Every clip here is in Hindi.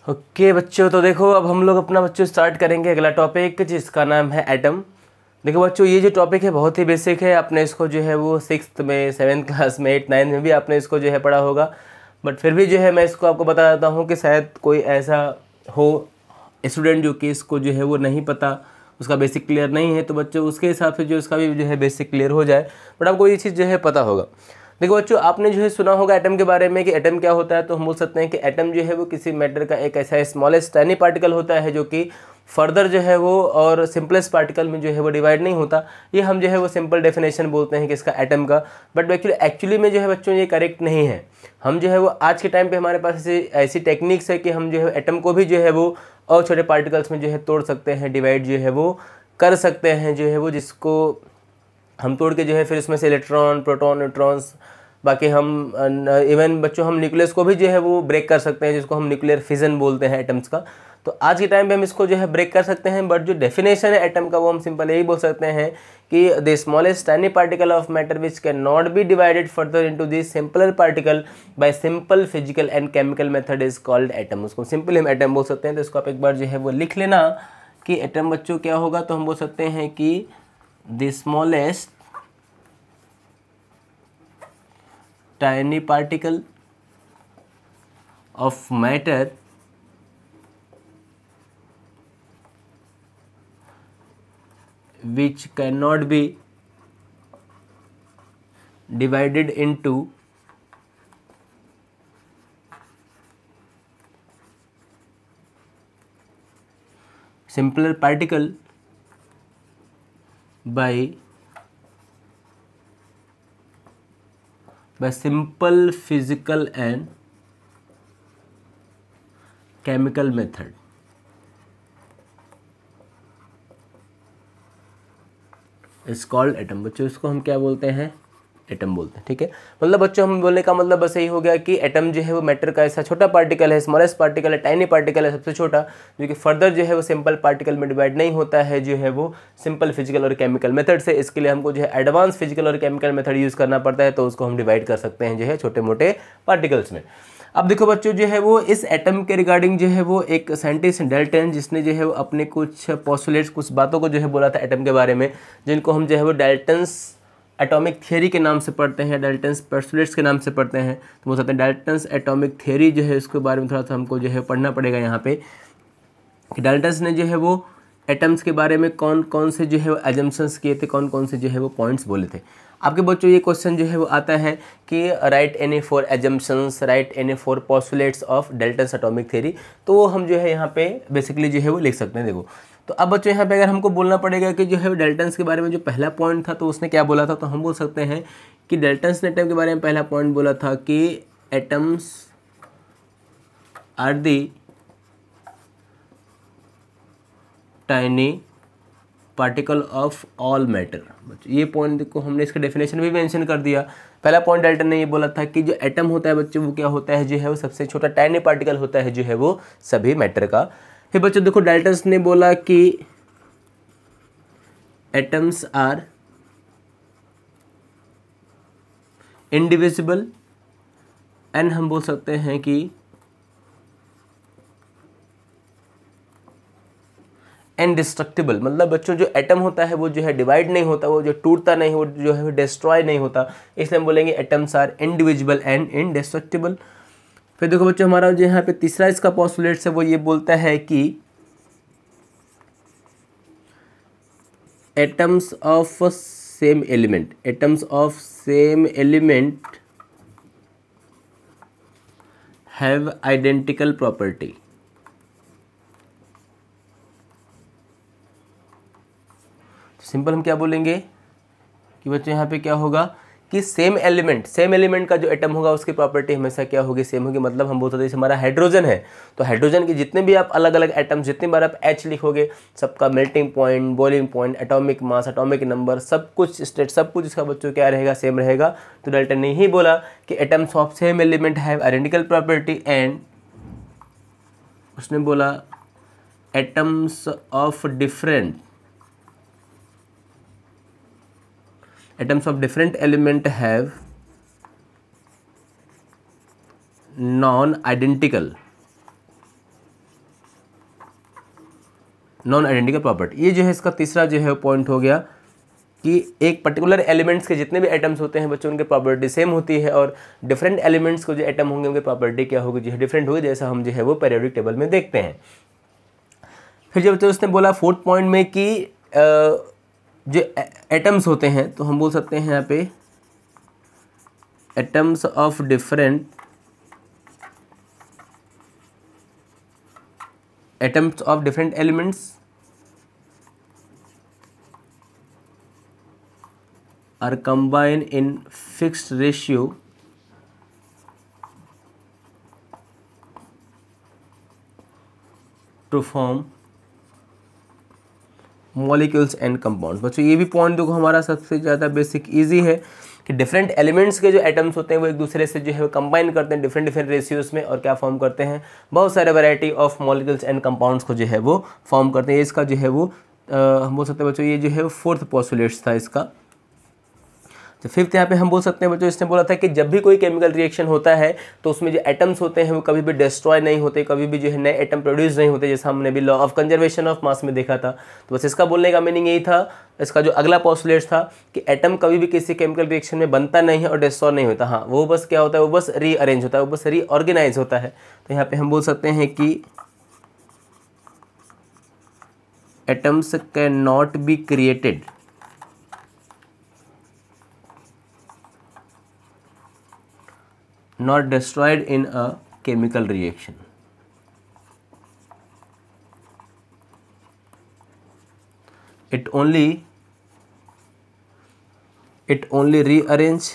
ओके बच्चों, तो देखो अब हम लोग अपना बच्चों स्टार्ट करेंगे अगला टॉपिक जिसका नाम है एटम। देखो बच्चों, ये जो टॉपिक है बहुत ही बेसिक है। आपने इसको जो है वो 6th में, 7th क्लास में, 8th 9th में भी आपने इसको जो है पढ़ा होगा। बट फिर भी जो है मैं इसको आपको बता देता हूँ कि शायद कोई ऐसा हो स्टूडेंट जो कि इसको जो है वो नहीं पता, उसका बेसिक क्लियर नहीं है, तो बच्चों उसके हिसाब से जो इसका भी जो है बेसिक क्लियर हो जाए। बट आपको ये चीज़ जो है पता होगा। देखो बच्चों, आपने जो है सुना होगा एटम के बारे में कि एटम क्या होता है। तो हम बोल सकते हैं कि एटम जो है वो किसी मैटर का एक ऐसा स्मॉलेस्ट टाइनी पार्टिकल होता है जो कि फर्दर जो है वो और सिंपलेस्ट पार्टिकल में जो है वो डिवाइड नहीं होता। ये हम जो है वो सिंपल डेफिनेशन बोलते हैं कि इसका एटम का। बट एक्चुअली में जो है बच्चों ये करेक्ट नहीं है। हम जो है वो आज के टाइम पे हमारे पास ऐसी टेक्निक्स है कि हम जो है एटम को भी जो है वो और छोटे पार्टिकल्स में जो है तोड़ सकते हैं, डिवाइड जो है वो कर सकते हैं जो है वो, जिसको हम तोड़ के जो है फिर उसमें से इलेक्ट्रॉन, प्रोटॉन, न्यूट्रॉन्स, बाकी हम इवन बच्चों हम न्यूक्लियस को भी जो है वो ब्रेक कर सकते हैं, जिसको हम न्यूक्लियर फिजन बोलते हैं एटम्स का। तो आज के टाइम पे हम इसको जो है ब्रेक कर सकते हैं। बट जो डेफिनेशन है एटम का वो हम सिंपल यही बोल सकते हैं कि the smallest tiny particle of matter which can not B divided further into the simpler particle by simple physical and chemical method is called atom. उसको सिंपल हम एटम बोल सकते हैं। तो इसको आप एक बार जो है वो लिख लेना कि एटम बच्चों क्या होगा। तो हम बोल सकते हैं कि the smallest tiny particle of matter which cannot be divided into simpler particle by simple physical and chemical method is called atom। बच्चों इसको हम क्या बोलते हैं? एटम बोलते हैं। ठीक है, मतलब बच्चों हम बोलने का मतलब बस यही हो गया कि एटम जो है वो मैटर का ऐसा छोटा पार्टिकल है, स्मॉलेस्ट पार्टिकल है, टाइनी पार्टिकल है, सबसे छोटा, जो कि फर्दर जो है वो सिंपल पार्टिकल में डिवाइड नहीं होता है जो है वो सिंपल फिजिकल और केमिकल मेथड से। इसके लिए हमको जो है एडवांस फिजिकल और केमिकल मेथड यूज़ करना पड़ता है। तो उसको हम डिवाइड कर सकते हैं जो है छोटे मोटे पार्टिकल्स में। अब देखो बच्चों, जो है वो इस एटम के रिगार्डिंग जो है वो एक साइंटिस्ट डाल्टन, जिसने जो है वो अपने कुछ पोस्टुलेट्स, कुछ बातों को जो है बोला था एटम के बारे में, जिनको हम जो है वो डाल्टन्स एटॉमिक थियरी के नाम से पढ़ते हैं, डाल्टन्स पोस्टुलेट्स के नाम से पढ़ते हैं। तो बोल सकते हैं डाल्टन्स एटॉमिक थियरी जो है इसके बारे में थोड़ा सा हमको जो है पढ़ना पड़ेगा यहाँ पे कि डाल्टन्स ने जो है वो एटम्स के बारे में कौन कौन से जो है वो एजम्पशंस किए थे, कौन कौन से जो है वो पॉइंट्स बोले थे। आपके बच्चों ये क्वेश्चन जो है वो आता है कि right any 4 assumptions, right any 4 postulates of Dalton's atomic theory. तो वो हम जो है यहाँ पे बेसिकली जो है वो लिख सकते हैं। देखो, तो अब बच्चों यहाँ पे अगर हमको बोलना पड़ेगा कि जो है डाल्टन्स के बारे में जो पहला पॉइंट था तो उसने क्या बोला था, तो हम बोल सकते हैं कि डाल्टन्स ने एटम के बारे में पहला पॉइंट बोला था कि atoms are the tiny particle of all matter. ये पॉइंट को हमने इसका डेफिनेशन भी मेंशन कर दिया। पहला पॉइंट डाल्टन ने ये बोला था कि जो एटम होता है बच्चों वो क्या होता है जो है वो सबसे छोटा टाइनी पार्टिकल होता है जो है वो सभी मैटर का। फिर बच्चों देखो, डाल्टन्स ने बोला कि एटम्स आर इनडिविजिबल एंड हम बोल सकते हैं कि इनडिस्ट्रक्टिबल। मतलब बच्चों जो एटम होता है वो जो है डिवाइड नहीं होता, वो जो टूटता नहीं, वो जो है डिस्ट्रॉय नहीं होता, इसलिए हम बोलेंगे atoms are indivisible and indestructible. फिर देखो बच्चों, हमारा जो यहाँ पे तीसरा इसका पोस्टुलेट्स है वो ये बोलता है कि atoms of same element, atoms of same element have identical property. Simple हम क्या बोलेंगे कि बच्चों यहाँ पे क्या होगा कि सेम एलिमेंट का जो एटम होगा उसकी प्रॉपर्टी हमेशा क्या होगी, सेम होगी। मतलब हम बोलते हैं हमारा हाइड्रोजन है तो हाइड्रोजन के जितने भी आप अलग अलग एटम्स, जितनी बार आप H लिखोगे, सबका melting point, boiling point, atomic mass, atomic number, सब कुछ स्टेट, सब कुछ इसका बच्चों क्या रहेगा, सेम रहेगा। तो डाल्टन ने ही बोला कि atoms of same element have identical property and उसने बोला atoms of different element have non identical property. ये जो है इसका तीसरा जो है पॉइंट हो गया कि एक पर्टिकुलर एलिमेंट्स के जितने भी एटम्स होते हैं बच्चों, उनकी प्रॉपर्टी सेम होती है, और डिफरेंट एलिमेंट्स को जो एटम होंगे उनकी प्रॉपर्टी क्या होगी, जो है डिफरेंट होगी, जैसा हम जो है वो पीरियोडिक टेबल में देखते हैं। फिर जब उसने बोला फोर्थ पॉइंट में कि जो एटम्स होते हैं, तो हम बोल सकते हैं यहाँ पे atoms of different elements are combined in fixed ratio to form molecules and compounds। बच्चों ये भी पॉइंट देखो हमारा सबसे ज़्यादा बेसिक इजी है कि डिफरेंट एलिमेंट्स के जो एटम्स होते हैं वो एक दूसरे से जो है कंबाइन करते हैं डिफरेंट रेशियोज में, और क्या फॉर्म करते हैं, बहुत सारे variety of molecules and compounds को जो है वो फॉर्म करते हैं। इसका जो है वो हम बोल सकते हैं बच्चों, ये जो है फोर्थ पोस्टुलेट्स था इसका। तो फिफ्थ यहाँ पे हम बोल सकते हैं बच्चों, इसने बोला था कि जब भी कोई केमिकल रिएक्शन होता है तो उसमें जो एटम्स होते हैं वो कभी भी डिस्ट्रॉय नहीं होते, कभी भी जो है नए एटम प्रोड्यूस नहीं होते, जैसा हमने भी law of conservation of mass में देखा था। तो बस इसका बोलने का मीनिंग यही था। इसका जो अगला पोस्टुलेट था कि एटम कभी भी किसी केमिकल रिएक्शन में बनता नहीं है और डिस्ट्रॉय नहीं होता। हाँ, वो बस क्या होता है, वो बस रीअरेंज होता है, वो बस रीऑर्गेनाइज होता है। तो यहाँ पे हम बोल सकते हैं कि atoms can not be created not destroyed in a chemical reaction। It only rearrange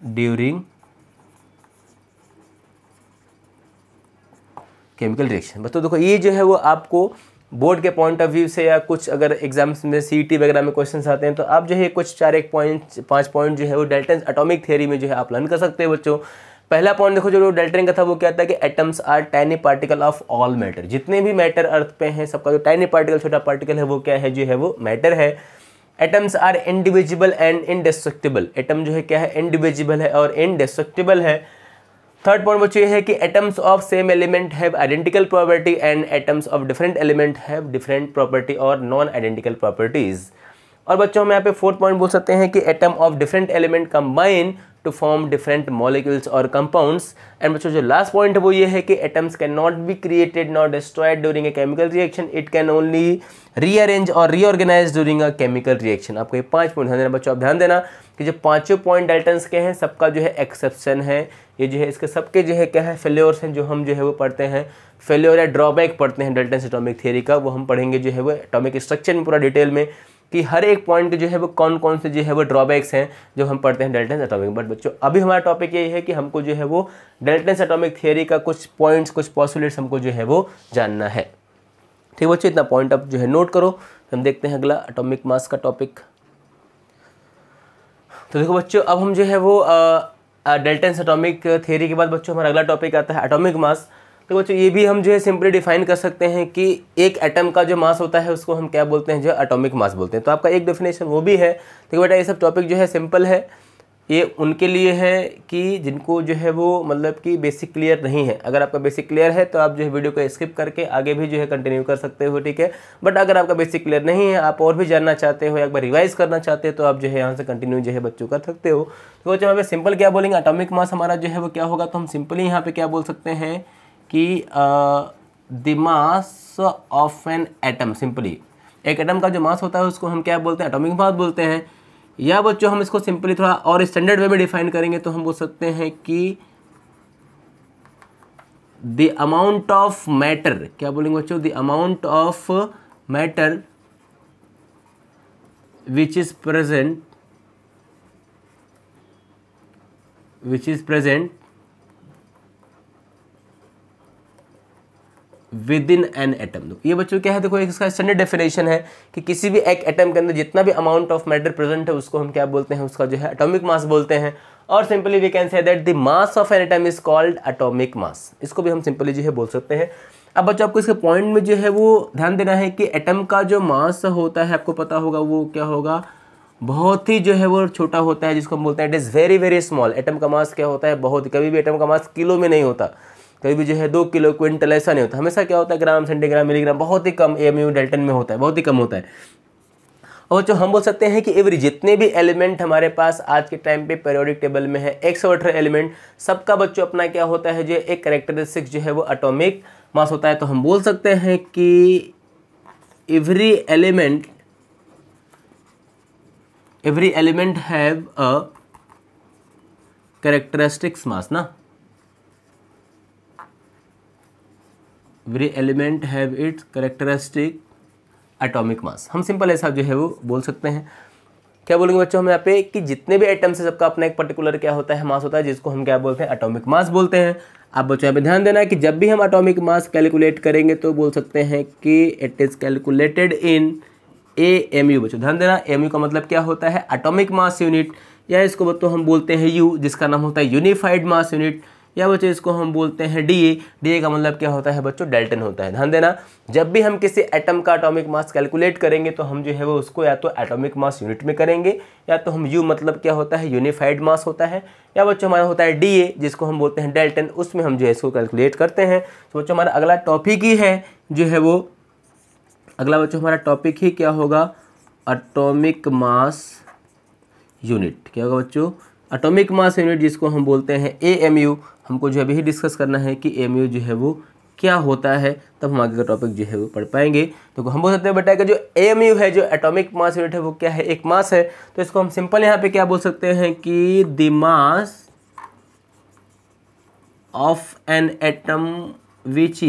during chemical reaction. बस तो देखो ये जो है वो आपको बोर्ड के पॉइंट ऑफ व्यू से या कुछ अगर एग्जाम्स में सीईटी वगैरह में क्वेश्चंस आते हैं तो आप जो है कुछ 5 पॉइंट जो है वो डाल्टन एटॉमिक थ्योरी में जो है आप लर्न कर सकते हैं बच्चों। पहला पॉइंट देखो जो डाल्टन का था वो क्या था कि atoms are tiny particle of all matter. जितने भी मैटर अर्थ पे हैं सबका जो टाइनी पार्टिकल, छोटा पार्टिकल है वो क्या है, जो है वो मैटर है। Atoms are indivisible and indestructible. Atom जो है क्या है, इंडिविजिबल है और इनडेस्ट्रक्टिबल है। थर्ड पॉइंट बच्चों ये है कि atoms of same element have identical property and atoms of different element have different property और नॉन आइडेंटिकल प्रॉपर्टीज। और बच्चों हम यहाँ पे फोर्थ पॉइंट बोल सकते हैं कि atom of different element combine to form different molecules और कंपाउंड्स। एंड बच्चों जो लास्ट पॉइंट है वो ये है कि atoms can not be created not destroyed during a chemical reaction, it can only rearrange और reorganise during a chemical reaction. आपको ये 5 पॉइंट ध्यान देना बच्चों। आप ध्यान देना कि जो 5 पॉइंट डाल्टन्स के हैं सबका जो है एक्सेप्शन है, ये जो है इसके सबके जो है क्या है, फेल्योर्स हैं, जो हम जो है वो पढ़ते हैं, फेल्योर या ड्रॉबैक पढ़ते हैं डाल्टन्स एटॉमिक थ्योरी का। वो हम पढ़ेंगे जो है वो एटॉमिक स्ट्रक्चर में पूरा डिटेल में कि हर एक पॉइंट जो है वो कौन कौन से जो है वो ड्रॉबैक्स हैं जो हम पढ़ते हैं डाल्टन्स एटॉमिक। बट बच्चों अभी हमारा टॉपिक यही है कि हमको जो है वो डाल्टन्स एटॉमिक थ्योरी का कुछ पॉइंट्स, कुछ पॉस्टुलेट्स हमको जो है वो जानना है। ठीक बच्चों, इतना पॉइंट आप जो है नोट करो। हम देखते हैं अगला एटॉमिक मास का टॉपिक। तो देखो बच्चों अब हम जो है वो डाल्टन्स एटॉमिक थ्योरी के बाद बच्चों हमारा अगला टॉपिक आता है एटॉमिक मास। तो बच्चों ये भी हम जो है सिंपली डिफाइन कर सकते हैं कि एक एटम का जो मास होता है उसको हम क्या बोलते हैं, जो एटॉमिक मास बोलते हैं। तो आपका एक डेफिनेशन वो भी है। देखो बेटा ये सब टॉपिक जो है सिंपल है, ये उनके लिए है कि जिनको जो है वो मतलब कि बेसिक क्लियर नहीं है। अगर आपका बेसिक क्लियर है तो आप जो है वीडियो को स्किप करके आगे भी जो है कंटिन्यू कर सकते हो, ठीक है। बट अगर आपका बेसिक क्लियर नहीं है, आप और भी जानना चाहते हो, एक बार रिवाइज करना चाहते हो, तो आप जो है यहाँ से कंटिन्यू जो है बच्चों कर सकते हो। तो बच्चों यहाँ पे सिंपल क्या बोलेंगे, एटॉमिक मास हमारा जो है वो क्या होगा, तो हम सिंपली यहाँ पे क्या बोल सकते हैं कि the mass of an atom. Simply एक एटम का जो मास होता है उसको हम क्या बोलते हैं, एटॉमिक मास बोलते हैं। या बच्चों हम इसको सिंपली थोड़ा और स्टैंडर्ड वे में डिफाइन करेंगे तो हम बोल सकते हैं कि द अमाउंट ऑफ मैटर, क्या बोलेंगे बच्चों, the amount of matter which is present with in an atom. ये बच्चों क्या है, देखो इसका स्टैंडर्ड डेफिनेशन है कि किसी भी एक एटम के अंदर जितना भी अमाउंट ऑफ मैटर प्रेजेंट है उसको हम क्या बोलते हैं, उसका जो है एटॉमिक मास बोलते हैं। और simply we can say that the mass of an atom is called atomic mass. इसको भी हम सिंपली जो है बोल सकते हैं। अब बच्चों आपको इसके पॉइंट में जो है वो ध्यान देना है कि एटम का जो मास होता है आपको पता होगा वो क्या होगा, बहुत ही जो है वो छोटा होता है, जिसको हम बोलते हैं it is very very small. Atom का मास क्या होता है, बहुत, कभी भी एटम का मास किलो में नहीं होता, कभी भी जो है 2 किलो क्विंटल ऐसा नहीं होता, हमेशा क्या होता है ग्राम सेंटीग्राम मिलीग्राम, बहुत ही कम एमयू डेल्टन में होता है, बहुत ही कम होता है। और जो हम बोल सकते हैं कि एवरी जितने भी एलिमेंट हमारे पास आज के टाइम पे पीरियोडिक टेबल में है 118 एलिमेंट, सबका बच्चों अपना क्या होता है, जो एक कैरेक्टरिस्टिक जो है वो एटॉमिक मास होता है। तो हम बोल सकते हैं कि every element have a characteristics mass ना, every element have its characteristic atomic mass. हम सिंपल ऐसा जो है वो बोल सकते हैं। क्या बोलेंगे बच्चों हम यहाँ पे कि जितने भी एटम्स है सबका अपना एक पर्टिकुलर क्या होता है, मास होता है, जिसको हम क्या बोलते हैं, एटॉमिक मास बोलते हैं। आप बच्चों यहाँ पे ध्यान देना है कि जब भी हम एटॉमिक मास कैलकुलेट करेंगे तो बोल सकते हैं कि it is calculated in AMU। बच्चों ध्यान देना, AMU का मतलब क्या होता है, एटॉमिक मास यूनिट, या इसको बच्चों हम बोलते हैं U, जिसका नाम होता है यूनिफाइड मास यूनिट, या बच्चों इसको हम बोलते हैं DA का मतलब क्या होता है बच्चों, डेल्टन होता है। ध्यान देना, जब भी हम किसी एटम का एटॉमिक मास कैलकुलेट करेंगे तो हम जो है वो उसको या तो एटॉमिक मास यूनिट में करेंगे, या तो हम U मतलब क्या होता है, यूनिफाइड मास होता है, या बच्चों हमारा होता है DA जिसको हम बोलते हैं डेल्टन, उसमें हम जो है इसको कैलकुलेट करते हैं। तो बच्चों हमारा अगला टॉपिक ही है जो है वो, अगला बच्चों हमारा टॉपिक ही क्या होगा, एटॉमिक मास यूनिट। क्या होगा बच्चों, एटॉमिक मास यूनिट, जिसको हम बोलते हैं AMU। हमको जो अभी ही डिस्कस करना है कि AMU जो है वो क्या होता है, तब हम आगे का टॉपिक जो है वो पढ़ पाएंगे। तो हम बोल सकते हैं बेटा कि जो AMU है, जो एटॉमिक मास यूनिट है, वो क्या है, एक मास है। तो इसको हम सिंपल यहाँ पे क्या बोल सकते हैं कि the mass of an atom which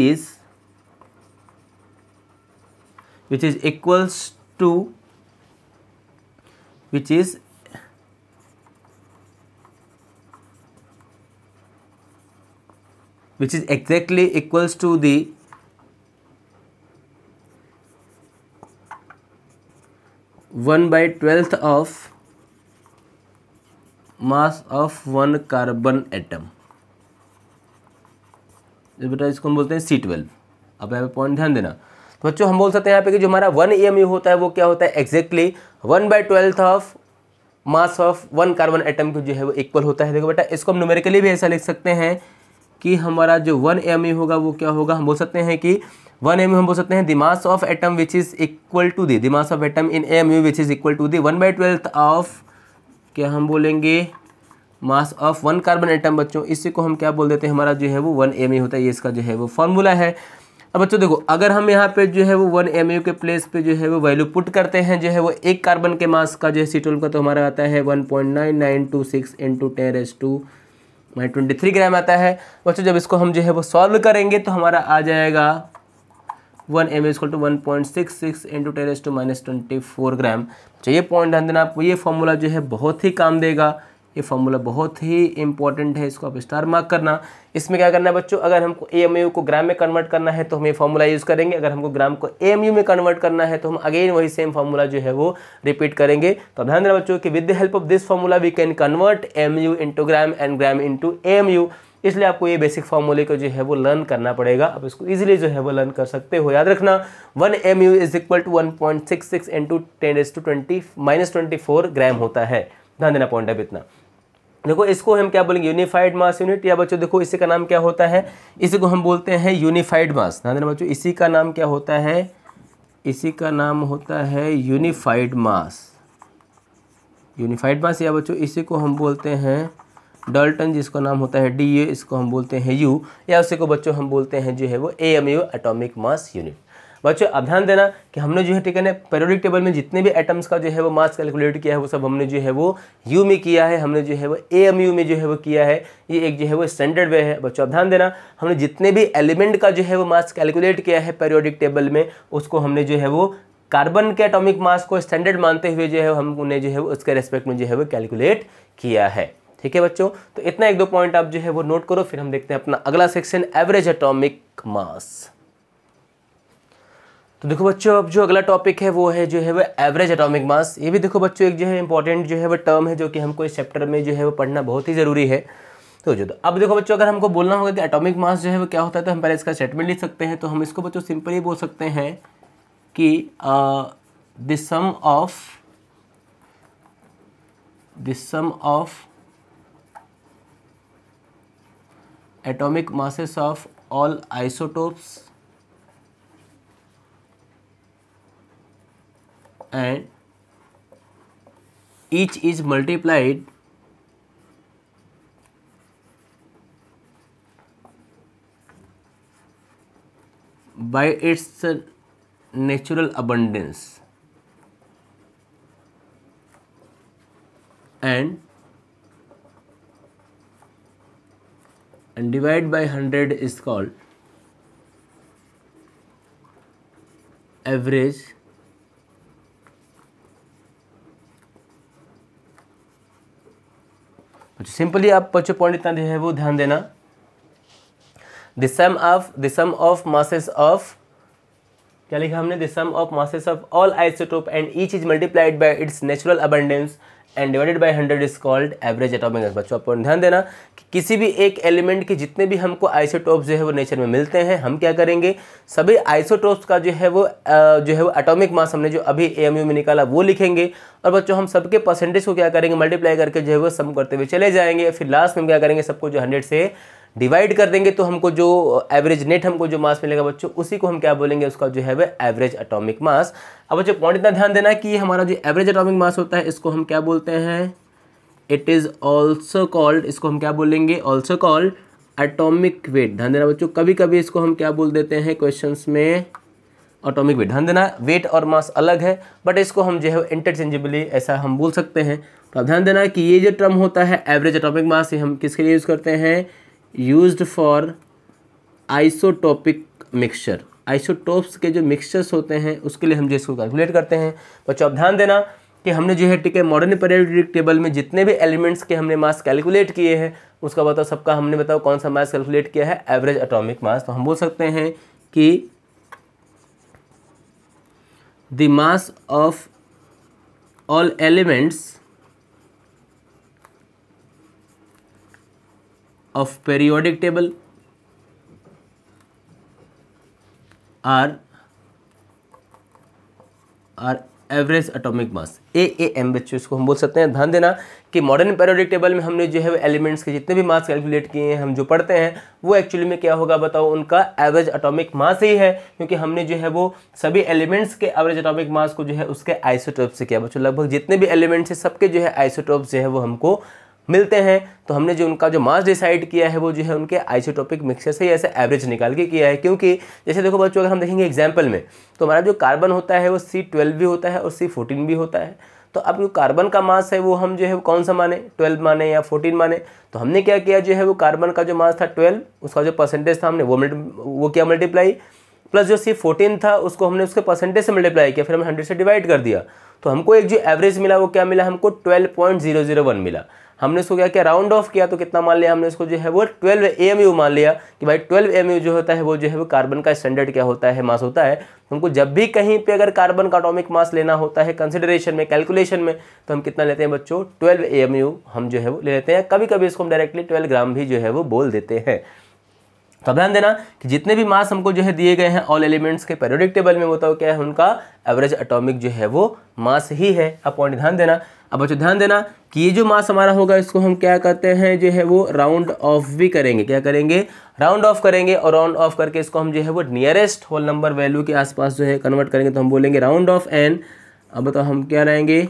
is equals to which is exactly equals to the 1/12 of mass of one carbon atom। बेटा इसको हम बोलते हैं C12। अब यहाँ पे पॉइंट ध्यान देना। तो बच्चों हम बोल सकते हैं यहाँ पे कि जो हमारा 1 AMU होता है वो क्या होता है, exactly 1/12 of mass of one carbon atom को जो है वो इक्वल होता है। देखो बेटा इसको हम न्यूमेरिकली भी ऐसा लिख सकते हैं कि हमारा जो 1 AMU होगा वो क्या होगा, हम बोल सकते हैं कि 1 AMU हम बोल सकते हैं the mass of atom which is equal to the mass of atom in AMU which is equal to the 1/12 of, क्या हम बोलेंगे, mass of one carbon atom. बच्चों इसी को हम क्या बोल देते हैं, हमारा जो है वो 1 AMU होता है, ये इसका जो है वो फॉर्मूला है। अब बच्चों देखो, अगर हम यहाँ पे जो है वो 1 AMU के प्लेस पे जो है वो वैल्यू पुट करते हैं जो है वो एक कार्बन के मास का जो है C12 का, तो हमारा आता है 1.9926 × 10⁻23 ग्राम आता है। बच्चों जब इसको हम जो है वो सॉल्व करेंगे तो हमारा आ जाएगा 1 AMU = 1.66 × 10⁻24 ग्राम। ये पॉइंट ध्यान देना आपको, ये फॉर्मूला जो है बहुत ही काम देगा, ये फॉर्मूला बहुत ही इंपॉर्टेंट है, इसको आप स्टार मार्क करना। इसमें क्या करना है बच्चों, अगर हमको AMU को ग्राम में कन्वर्ट करना है तो हम ये फॉर्मूला यूज़ करेंगे, अगर हमको ग्राम को AMU में कन्वर्ट करना है तो हम अगेन वही सेम फॉर्मूला जो है वो रिपीट करेंगे। तो ध्यान देना बच्चों कि with the help of this formula we can convert MU into gram and gram into AMU। इसलिए आपको ये बेसिक फॉर्मूले को जो है वो लर्न करना पड़ेगा, आप इसको इजीली जो है वो लर्न कर सकते हो। याद रखना 1 AMU = 1.66 × 10⁻24 ग्राम होता है। ध्यान देना पॉइंट अब इतना। देखो इसको हम क्या बोलेंगे, यूनिफाइड मास यूनिट, या बच्चों देखो इसी का नाम क्या होता है, इसी को हम बोलते हैं यूनिफाइड मास। ध्यान देना बच्चों, इसी का नाम क्या होता है, इसी का नाम होता है यूनिफाइड मास। यूनिफाइड मास, या बच्चों इसी को हम बोलते हैं डाल्टन, जिसका नाम होता है DA, इसको हम बोलते हैं U, या उसी को बच्चों हम बोलते हैं जो है वो AMU एटॉमिक मास यूनिट। बच्चों अब ध्यान देना कि हमने जो है ठीक है ना पीरियोडिक टेबल में जितने भी एटम्स का जो है वो मास कैलकुलेट किया है वो सब हमने जो है वो U में किया है, हमने जो है वो AMU में जो है वो किया है। ये एक जो है वो स्टैंडर्ड वे है। बच्चों अब ध्यान देना, हमने जितने भी एलिमेंट का जो है वो मास कैलकुलेट किया है पीरियोडिक टेबल में, उसको हमने जो है वो कार्बन के एटॉमिक मास को स्टैंडर्ड मानते हुए जो है हम उन्हें जो है उसके रेस्पेक्ट में जो है वो कैलकुलेट किया है। ठीक है बच्चों, तो इतना 1-2 पॉइंट आप जो है वो नोट करो, फिर हम देखते हैं अपना अगला सेक्शन, एवरेज एटॉमिक मास। तो देखो बच्चों अब जो अगला टॉपिक है वो है जो है वो एवरेज एटॉमिक मास। ये भी देखो बच्चों एक जो है इंपॉर्टेंट जो है वो टर्म है, जो कि हमको इस चैप्टर में जो है वो पढ़ना बहुत ही ज़रूरी है। तो अब देखो बच्चों, अगर हमको बोलना होगा कि एटॉमिक मास जो है वो क्या होता है, तो हम पहले इसका स्टेटमेंट लिख सकते हैं। तो हम इसको बच्चों सिंपली बोल सकते हैं कि the sum of the sum of atomic masses of all isotopes and each is multiplied by its natural abundance and divide by 100 is called average सिंपली आप बच्चों पॉइंट इतना है वो ध्यान देना, the sum of masses of, क्या लिखा हमने, the sum of masses of all isotope and each is multiplied by its natural abundance and divided by 100 is called average atomic mass. बच्चों आप ध्यान देना कि किसी भी एक एलिमेंट के जितने भी हमको आइसोटोप्स जो है वो नेचर में मिलते हैं, हम क्या करेंगे, सभी आइसोटोप्स का जो है वो एटॉमिक मास हमने जो अभी एएमयू में निकाला वो लिखेंगे, और बच्चों हम सबके परसेंटेज को क्या करेंगे, मल्टीप्लाई करके जो है वो सम करते हुए चले जाएंगे, फिर लास्ट में हम क्या करेंगे, सबको जो 100 से डिवाइड कर देंगे, तो हमको जो एवरेज नेट हमको जो मास मिलेगा बच्चों, उसी को हम क्या बोलेंगे, उसका जो है वो एवरेज एटॉमिक मास। अब बच्चों पॉइंट इतना ध्यान देना कि हमारा जो एवरेज एटॉमिक मास होता है इसको हम क्या बोलते हैं, इट इज़ ऑल्सो कॉल्ड, इसको हम क्या बोलेंगे, ऑल्सो कॉल्ड एटॉमिक वेट। ध्यान देना बच्चों, कभी कभी इसको हम क्या बोल देते हैं क्वेश्चंस में, एटॉमिक वेट। ध्यान देना वेट और मास अलग है, बट इसको हम जो है इंटरचेंजेबली ऐसा हम बोल सकते हैं। तो आप ध्यान देना कि ये जो टर्म होता है एवरेज एटॉमिक मास, ये हम किसके लिए यूज़ करते हैं, used for isotopic mixture. Isotopes के जो मिक्सचर्स होते हैं उसके लिए हम जो इसको कैलकुलेट करते हैं। बच्चों आप ध्यान देना कि हमने जो है ठीक है मॉडर्न पीरियोडिक टेबल में जितने भी एलिमेंट्स के हमने मास कैलकुलेट किए हैं उसका बताओ सबका हमने बताओ कौन सा मास कैलकुलेट किया है, एवरेज एटॉमिक मास। तो हम बोल सकते हैं कि the mass of all elements of periodic table are average atomic mass, AAM बच्चों इसको हम बोल सकते हैं। ध्यान देना कि मॉडर्न पीरियोडिक टेबल में हमने जो है एलिमेंट्स के जितने भी मास कैलकुलेट किए हैं, हम जो पढ़ते हैं वो एक्चुअली में क्या होगा बताओ, उनका एवरेज एटॉमिक मास ही है, क्योंकि हमने जो है वो सभी एलिमेंट्स के एवरेज एटॉमिक मास को जो है उसके आइसोटोप से किया। बच्चों लगभग जितने भी एलिमेंट्स हैं सबके जो है आइसोटोप जो है वो हमको मिलते हैं, तो हमने जो उनका जो मास डिसाइड किया है वो जो है उनके आइसोटोपिक मिक्सचर से ही ऐसे एवरेज निकाल के किया है। क्योंकि जैसे देखो बच्चों अगर हम देखेंगे एग्जांपल में, तो हमारा जो कार्बन होता है वो C12 भी होता है और C14 भी होता है। तो अब जो कार्बन का मास है वो हम जो है कौन सा माने, 12 माने या 14 माने। तो हमने क्या किया, जो है वो कार्बन का जो मास था 12, उसका जो परसेंटेज था हमने वो किया मल्टीप्लाई, प्लस जो C14 था उसको हमने उसके परसेंटेज से मल्टीप्लाई किया, फिर हमने 100 से डिवाइड कर दिया। तो हमको एक जो एवरेज मिला वो क्या मिला, हमको 12.001 मिला। हमने इसको क्या किया, राउंड ऑफ किया, तो कितना मान लिया हमने इसको जो है वो 12 AMU मान लिया कि भाई 12 AMU जो होता है वो जो है वो कार्बन का स्टैंडर्ड क्या होता है, मास होता है। हमको जब भी कहीं पे अगर कार्बन का एटॉमिक मास लेना होता है कंसिडरेशन में, कैलकुलेशन में, तो हम कितना लेते हैं बच्चों, 12 AMU हम जो है वो ले लेते हैं। कभी कभी इसको हम डायरेक्टली 12 ग्राम भी जो है वो बोल देते हैं। तो ध्यान देना कि जितने भी मास हमको जो है दिए गए हैं ऑल एलिमेंट्स के पीरियोडिक टेबल में, बताओ क्या है, उनका एवरेज एटॉमिक जो है वो मास ही है। अब पॉइंट ध्यान देना। अब बच्चों ध्यान देना कि ये जो मास हमारा होगा इसको हम क्या करते हैं, जो है वो राउंड ऑफ भी करेंगे। क्या करेंगे, राउंड ऑफ करेंगे, और राउंड ऑफ करके इसको हम जो है वो नियरेस्ट होल नंबर वैल्यू के आसपास जो है कन्वर्ट करेंगे, तो हम बोलेंगे राउंड ऑफ एन। अब बताओ हम क्या रहेंगे,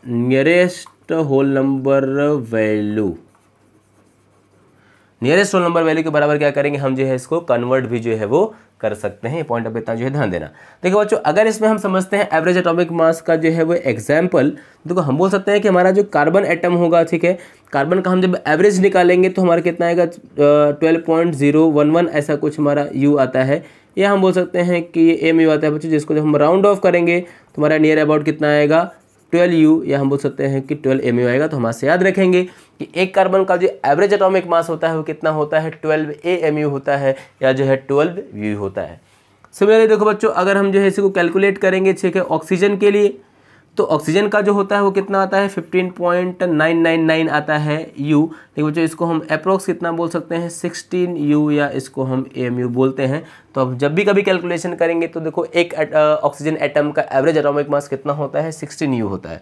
nearest whole number value. Nearest whole number value के बराबर क्या करेंगे, हम जो है इसको कन्वर्ट भी जो है वो कर सकते हैं। पॉइंट अब इतना जो है ध्यान देना। देखो बच्चों अगर इसमें हम समझते हैं एवरेज एटॉमिक मास का जो है वो एग्जाम्पल, देखो हम बोल सकते हैं कि हमारा जो कार्बन एटम होगा, ठीक है, कार्बन का हम जब एवरेज निकालेंगे तो हमारा कितना आएगा, 12.011 ऐसा कुछ हमारा यू आता है, या हम बोल सकते हैं कि ये एम यू आता है बच्चों, जिसको जब हम राउंड ऑफ करेंगे तो हमारा नियर अबाउट कितना आएगा, 12U, या हम बोल सकते हैं कि 12 MU आएगा। तो हम से याद रखेंगे कि एक कार्बन का जो एवरेज एटॉमिक मास होता है वो कितना होता है, 12 AMU होता है, या जो है 12 U होता है। सिमिलरली देखो बच्चों अगर हम जो है इसी को कैलकुलेट करेंगे, ठीक है, ऑक्सीजन के लिए, तो ऑक्सीजन का जो होता है वो कितना आता है, 15.999 आता है U। देखो बच्चों इसको हम अप्रोक्स कितना बोल सकते हैं, 16U, या इसको हम AMU बोलते हैं। तो अब जब भी कभी कैलकुलेशन करेंगे तो देखो एक ऑक्सीजन एटम का एवरेज एटॉमिक मास कितना होता है, 16U होता है।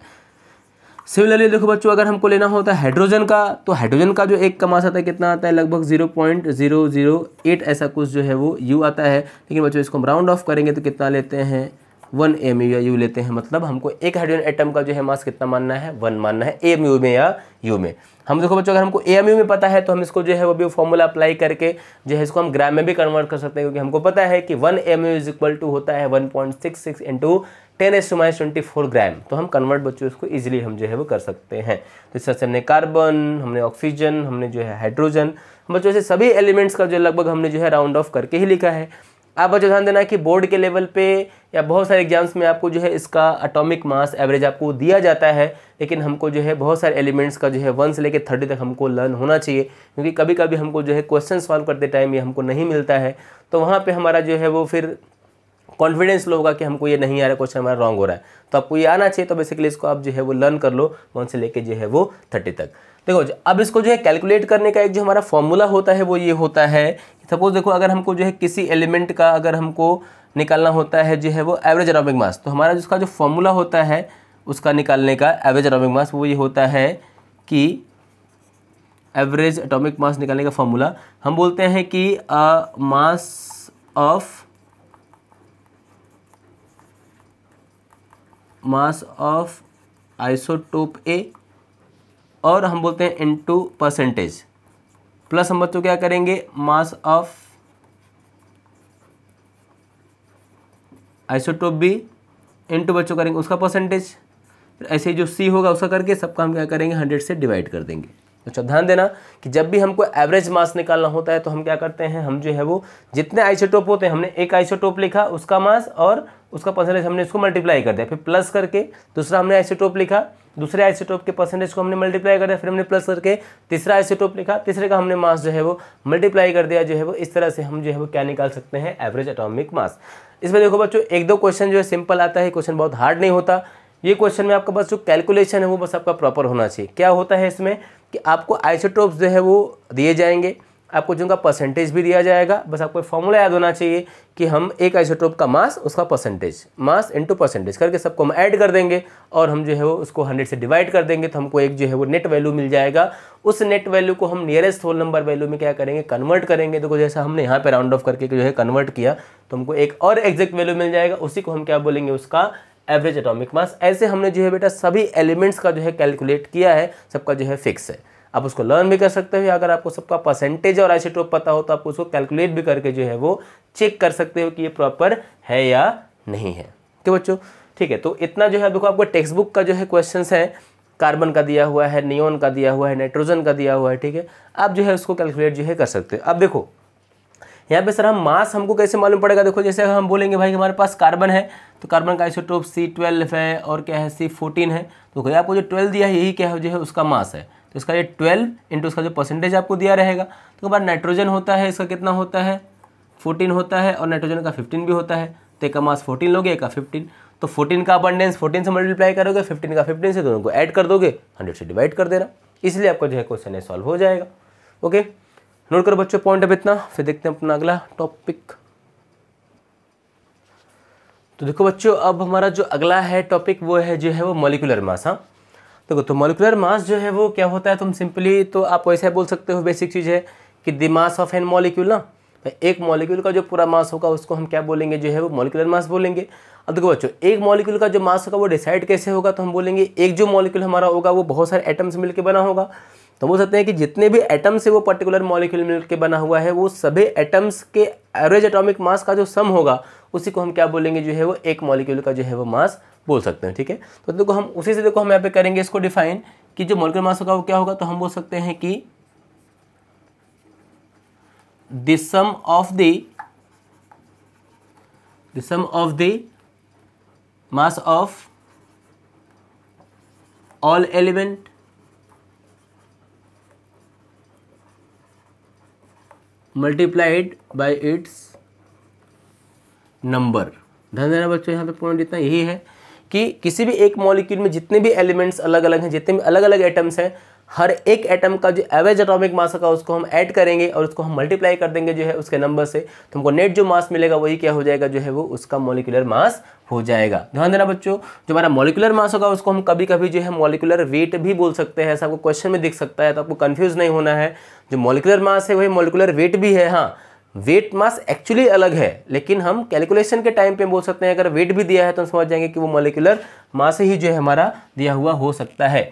सिमिलरली देखो बच्चों, अगर हमको लेना होता है हाइड्रोजन का, तो हाइड्रोजन का जो एक का मास आता है कितना आता है, लगभग 0.008 ऐसा कुछ जो है वो यू आता है। लेकिन बच्चों इसको हम राउंड ऑफ करेंगे तो कितना लेते हैं, 1 mu या यू लेते हैं। मतलब हमको एक हाइड्रोजन एटम का जो है मास कितना मानना है, 1 मानना है, AMU में या यू में। हम देखो बच्चों, अगर हमको AMU में पता है तो हम इसको जो है वो भी फॉर्मूला अप्लाई करके जो है इसको हम ग्राम में भी कन्वर्ट कर सकते हैं, क्योंकि हमको पता है कि 1 AMU इज इक्वल टू होता है 1.66 इंटू 10⁻²4 ग्राम। तो हम कन्वर्ट बच्चों इसको इजीली हम जो है वो कर सकते हैं। तो इस तरह से हमने कार्बन, हमने ऑक्सीजन, हमने जो है हाइड्रोजन, बच्चों से सभी एलिमेंट्स का जो लगभग हमने जो है राउंड ऑफ करके ही लिखा है। आप बच्चों ध्यान देना कि बोर्ड के लेवल पे या बहुत सारे एग्जाम्स में आपको जो है इसका एटॉमिक मास एवरेज आपको दिया जाता है, लेकिन हमको जो है बहुत सारे एलिमेंट्स का जो है 1 से लेकर 30 तक हमको लर्न होना चाहिए, क्योंकि कभी कभी हमको जो है क्वेश्चन सॉल्व करते टाइम ये हमको नहीं मिलता है, तो वहाँ पे हमारा जो है वो फिर कॉन्फिडेंस लो होगा कि हमको ये नहीं आ रहा, क्वेश्चन हमारा रॉन्ग हो रहा है। तो आपको ये आना चाहिए, तो बेसिकली इसको आप जो है वो लर्न कर लो 1 से लेके जो है वो 30 तक। देखो अब इसको जो है कैलकुलेट करने का एक जो हमारा फॉर्मूला होता है वो ये होता है, सपोज देखो अगर हमको जो है किसी एलिमेंट का अगर हमको निकालना होता है जो है वो एवरेज एटॉमिक मास, तो हमारा जिसका जो फॉर्मूला होता है उसका निकालने का एवरेज एटॉमिक मास वो ये होता है कि एवरेज एटॉमिक मास निकालने का फॉर्मूला हम बोलते हैं कि मास ऑफ आइसोटोप ए, और हम बोलते हैं इनटू परसेंटेज, प्लस हम बच्चों क्या करेंगे mass of isotope B into बच्चों करेंगे उसका परसेंटेज, ऐसे जो सी होगा उसका करके सबका हम क्या करेंगे 100 से डिवाइड कर देंगे। अच्छा ध्यान देना कि जब भी हमको एवरेज मास निकालना होता है तो हम क्या करते हैं, हम जो है वो जितने आइसोटोप होते हैं, हमने एक आइसोटोप लिखा उसका मास और उसका परसेंटेज हमने इसको मल्टीप्लाई कर दिया, फिर प्लस करके दूसरा हमने आइसोटोप लिखा, दूसरे आइसोटोप के परसेंटेज को हमने मल्टीप्लाई कर दिया, फिर हमने प्लस करके तीसरा आइसोटोप लिखा, तीसरे का हमने मास जो है वो मल्टीप्लाई कर दिया जो है वो। इस तरह से हम जो है वो क्या निकाल सकते हैं, एवरेज एटॉमिक मास। इसमें देखो बच्चों एक दो क्वेश्चन जो है सिंपल आता है, क्वेश्चन बहुत हार्ड नहीं होता। ये क्वेश्चन में आपका बस जो कैलकुलेशन है वो बस आपका प्रॉपर होना चाहिए। क्या होता है इसमें कि आपको आइसोटोप्स जो है वो दिए जाएंगे, आपको जिनका परसेंटेज भी दिया जाएगा, बस आपको फॉर्मूला याद होना चाहिए कि हम एक आइसोटोप का मास उसका परसेंटेज, मास इनटू परसेंटेज करके सबको हम ऐड कर देंगे और हम जो है वो उसको 100 से डिवाइड कर देंगे, तो हमको एक जो है वो नेट वैल्यू मिल जाएगा। उस नेट वैल्यू को हम नियरेस्ट होल नंबर वैल्यू में क्या करेंगे, कन्वर्ट करेंगे। देखो जैसा हमने यहाँ पे राउंड ऑफ करके जो है कन्वर्ट किया तो हमको एक और एग्जैक्ट वैल्यू मिल जाएगा, उसी को हम क्या बोलेंगे, उसका एवरेज एटॉमिक मास। ऐसे हमने जो है बेटा सभी एलिमेंट्स का जो है कैलकुलेट किया है, सबका जो है फिक्स है। आप उसको लर्न भी कर सकते हो, अगर आपको सबका परसेंटेज और आइसोटोप पता हो तो आप उसको कैलकुलेट भी करके जो है वो चेक कर सकते हो कि ये प्रॉपर है या नहीं है। तो बच्चों ठीक है, तो इतना जो है देखो आपको टेक्स्ट बुक का जो है क्वेश्चंस है, कार्बन का दिया हुआ है, नियोन का दिया हुआ है, नाइट्रोजन का दिया हुआ है, ठीक है। आप जो है उसको कैलकुलेट जो है कर सकते हो। अब देखो यहाँ पे सर हम मास हमको कैसे मालूम पड़ेगा, देखो जैसे हम बोलेंगे भाई हमारे पास कार्बन है तो कार्बन का आइसोटोप C12 है और क्या है C14 है, तो भाई आपको जो 12 दिया है यही क्या है जो है उसका मास है, तो इसका ये 12 इंटू उसका जो परसेंटेज आपको दिया रहेगा। तो बाद नाइट्रोजन होता है, इसका कितना होता है 14 होता है और नाइट्रोजन का 15 भी होता है, तो एक का मास 14 लोगे, एक का 15, तो 14 का अबंडेंस 14 से मल्टीप्लाई करोगे, 15 का 15 से, दोनों को ऐड कर दोगे, 100 से डिवाइड कर देना, इसलिए आपका जो है क्वेश्चन है सॉल्व हो जाएगा। ओके नोट करो बच्चों पॉइंट अब इतना, फिर देखते हैं अपना अगला टॉपिक। तो देखो बच्चों अब हमारा जो अगला है टॉपिक वो है जो है वो मॉलिक्यूलर मास। हाँ देखो तो मॉलिक्यूलर मास जो है वो क्या होता है, तुम सिंपली तो आप वैसे बोल सकते हो, बेसिक चीज़ है कि the mass of an molecule ना, एक मॉलिक्यूल का जो पूरा मास होगा उसको हम क्या बोलेंगे जो है वो मॉलिक्यूलर मास बोलेंगे। अब देखो बच्चों एक मॉलिक्यूल का जो मास होगा वो डिसाइड कैसे होगा, तो हम बोलेंगे एक जो मॉलिक्यूल हमारा होगा वो बहुत सारे एटम्स मिलकर बना होगा, तो बोल सकते हैं कि जितने भी एटम से वो पर्टिकुलर मॉलिक्यूल मिलकर बना हुआ है वो सभी एटम्स के एवरेज एटॉमिक मास का जो सम होगा उसी को हम क्या बोलेंगे जो है वो एक मॉलिक्यूल का जो है वो मास बोल सकते हैं। ठीक है, तो देखो हम उसी से देखो हम यहाँ पे करेंगे इसको डिफाइन कि जो मॉलिक्यूलर मास होगा वो क्या होगा, तो हम बोल सकते हैं कि the sum of the mass of all element multiplied by its number. ध्यान देना बच्चों यहाँ पे पॉइंट इतना यही है कि किसी भी एक मॉलिक्यूल में जितने भी एलिमेंट्स अलग अलग हैं, जितने भी अलग अलग एटम्स हैं, हर एक एटम का जो एवरेज एटॉमिक मास होगा उसको हम ऐड करेंगे और उसको हम मल्टीप्लाई कर देंगे जो है उसके नंबर से, तो हमको नेट जो मास मिलेगा वही क्या हो जाएगा जो है वो उसका मॉलिक्यूलर मास हो जाएगा। ध्यान देना बच्चों, जो हमारा मॉलिक्यूलर मास होगा उसको हम कभी कभी जो है मॉलिक्यूलर वेट भी बोल सकते हैं, ऐसा आपको क्वेश्चन में दिख सकता है, तो आपको कंफ्यूज नहीं होना है। जो मॉलिक्यूलर मास है वही मॉलिक्यूलर वेट भी है। हाँ, वेट मास एक्चुअली अलग है, लेकिन हम कैलकुलेशन के टाइम पे बोल सकते हैं अगर वेट भी दिया है तो हम समझ जाएंगे कि वो मॉलिक्यूलर मास ही जो है हमारा दिया हुआ हो सकता है।